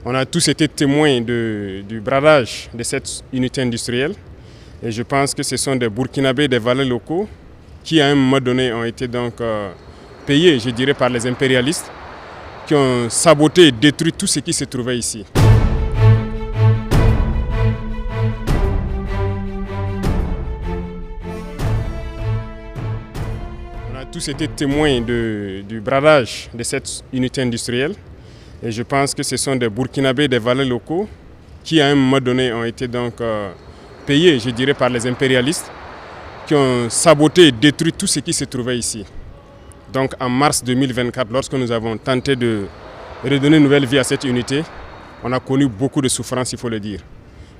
On a tous été témoins du bradage de cette unité industrielle et je pense que ce sont des Burkinabés, des valets locaux qui à un moment donné ont été donc payés, je dirais, par les impérialistes qui ont saboté et détruit tout ce qui se trouvait ici. On a tous été témoins du bradage de cette unité industrielle et je pense que ce sont des Burkinabés, des valets locaux qui à un moment donné ont été donc payés, je dirais, par les impérialistes qui ont saboté et détruit tout ce qui se trouvait ici. Donc en mars 2024, lorsque nous avons tenté de redonner une nouvelle vie à cette unité, on a connu beaucoup de souffrances, il faut le dire.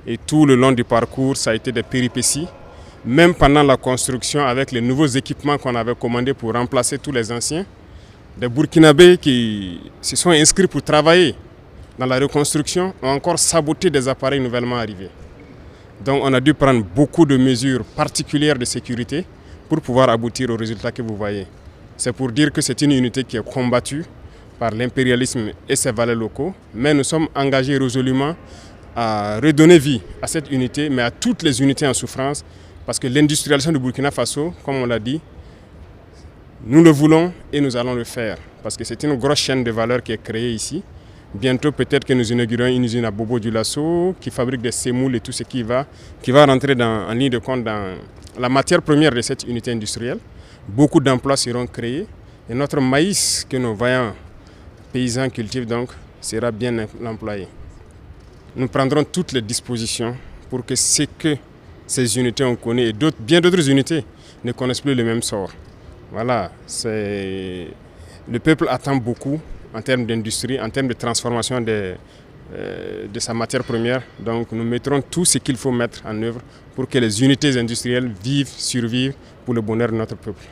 Et tout le long du parcours, ça a été des péripéties. Même pendant la construction, avec les nouveaux équipements qu'on avait commandés pour remplacer tous les anciens, des Burkinabés qui se sont inscrits pour travailler dans la reconstruction ont encore saboté des appareils nouvellement arrivés. Donc on a dû prendre beaucoup de mesures particulières de sécurité pour pouvoir aboutir au résultat que vous voyez. C'est pour dire que c'est une unité qui est combattue par l'impérialisme et ses valets locaux, mais nous sommes engagés résolument à redonner vie à cette unité, mais à toutes les unités en souffrance, parce que l'industrialisation du Burkina Faso, comme on l'a dit, nous le voulons et nous allons le faire, parce que c'est une grosse chaîne de valeur qui est créée ici. Bientôt, peut-être que nous inaugurons une usine à Bobo Dioulasso qui fabrique des sémoules et tout ce qui va rentrer en ligne de compte dans la matière première de cette unité industrielle. Beaucoup d'emplois seront créés et notre maïs que nos vaillants paysans cultivent donc sera bien employé. Nous prendrons toutes les dispositions pour que ce que ces unités ont connu et bien d'autres unités ne connaissent plus le même sort. Voilà, le peuple attend beaucoup en termes d'industrie, en termes de transformation de sa matière première. Donc nous mettrons tout ce qu'il faut mettre en œuvre pour que les unités industrielles survivent pour le bonheur de notre peuple.